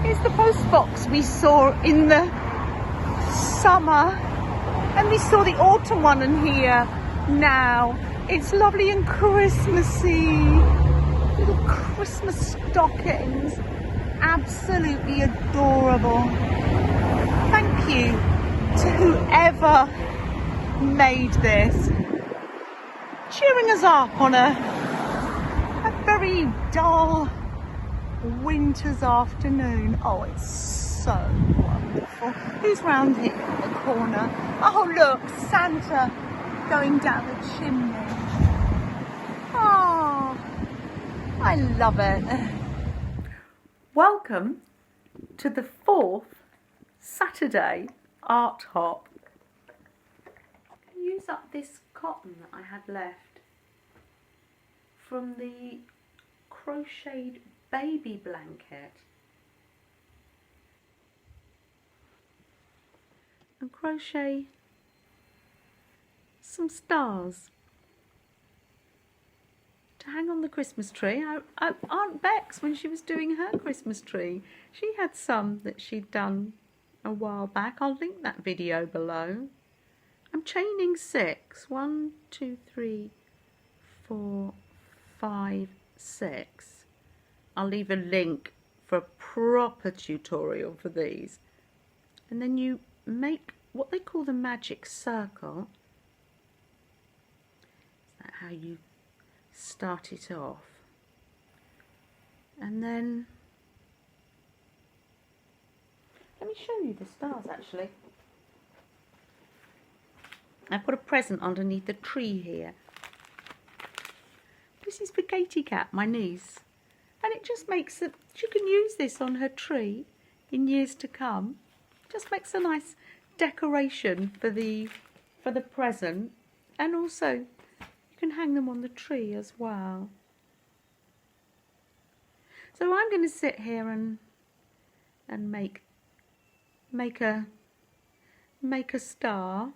It's the post box we saw in the summer, and we saw the autumn one in here now. It's lovely and Christmassy. Little Christmas stockings. Absolutely adorable. Thank you to whoever made this. Cheering us up on a very dull winter's afternoon. Oh, it's so wonderful. Who's round here in the corner? Oh, look, Santa going down the chimney. Oh, I love it. Welcome to the 4th Saturday Art Hop. Use up this cotton that I had left from the crocheted baby blanket and crochet some stars to hang on the Christmas tree. Aunt Bex, when she was doing her Christmas tree, she had some that she'd done a while back. I'll link that video below. I'm chaining 6. 1, 2, 3, 4, 5, 6. I'll leave a link for a proper tutorial for these. And then you make what they call the magic circle. Is that how you start it off? And then let me show you the stars actually. I've got a present underneath the tree here. This is for Katie Cat, my niece. And it just makes it, she can use this on her tree in years to come. Just makes a nice decoration for the present. And also you can hang them on the tree as well. So I'm going to sit here and make a star.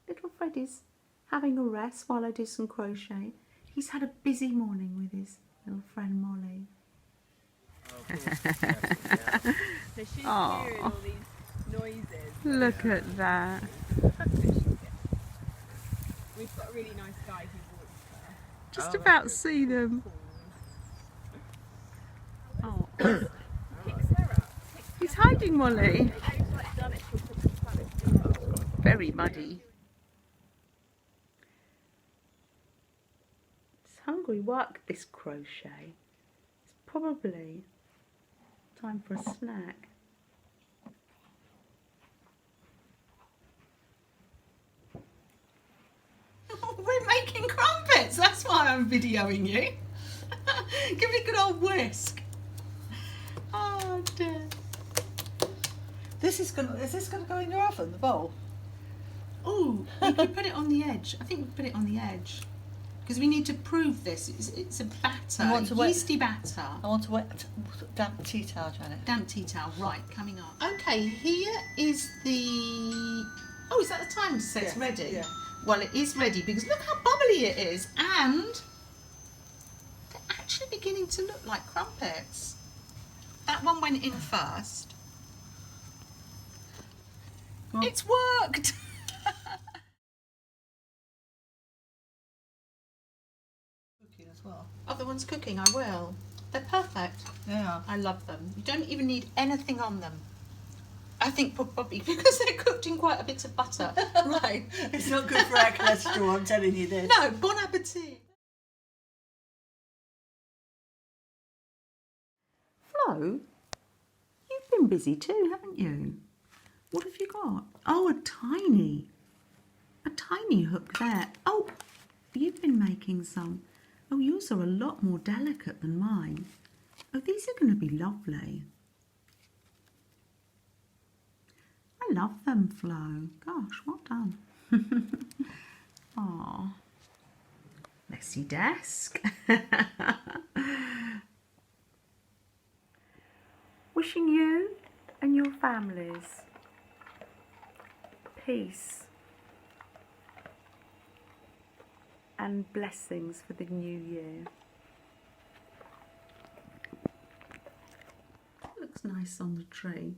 Little Freddie's having a rest while I do some crochet. He's had a busy morning with his little friend Molly. So she's hearing all these noises. Look at that. We've got a really nice guy who walks her. Just about see them. Oh. Picks her up. He's hiding Molly. Very muddy. It's hungry work, this crochet. It's probably time for a snack. We're making crumpets, that's why I'm videoing you. Give it a good old whisk. Oh dear. Is this gonna go in your oven, the bowl? Oh, we could put it on the edge. I think we put it on the edge. Because we need to prove this. It's a batter, yeasty batter. I want to wet damp tea towel, Janet. Damp tea towel, right, coming up. Okay, here is the... Oh, is that the time to say it's ready? Yeah. Well, it is ready because look how bubbly it is. And they're actually beginning to look like crumpets. That one went in first. It's worked! Well. Other ones cooking, I will. They're perfect. Yeah. I love them. You don't even need anything on them. I think probably because they're cooked in quite a bit of butter. Right. It's not good for our cholesterol, I'm telling you this. No, bon appetit. Flo, you've been busy too, haven't you? What have you got? Oh, a tiny hook there. Oh, you've been making some. Oh, yours are a lot more delicate than mine. Oh, these are going to be lovely. I love them, Flo. Gosh, well done. Aww. Messy desk. Wishing you and your families peace and blessings for the new year. Looks nice on the tree.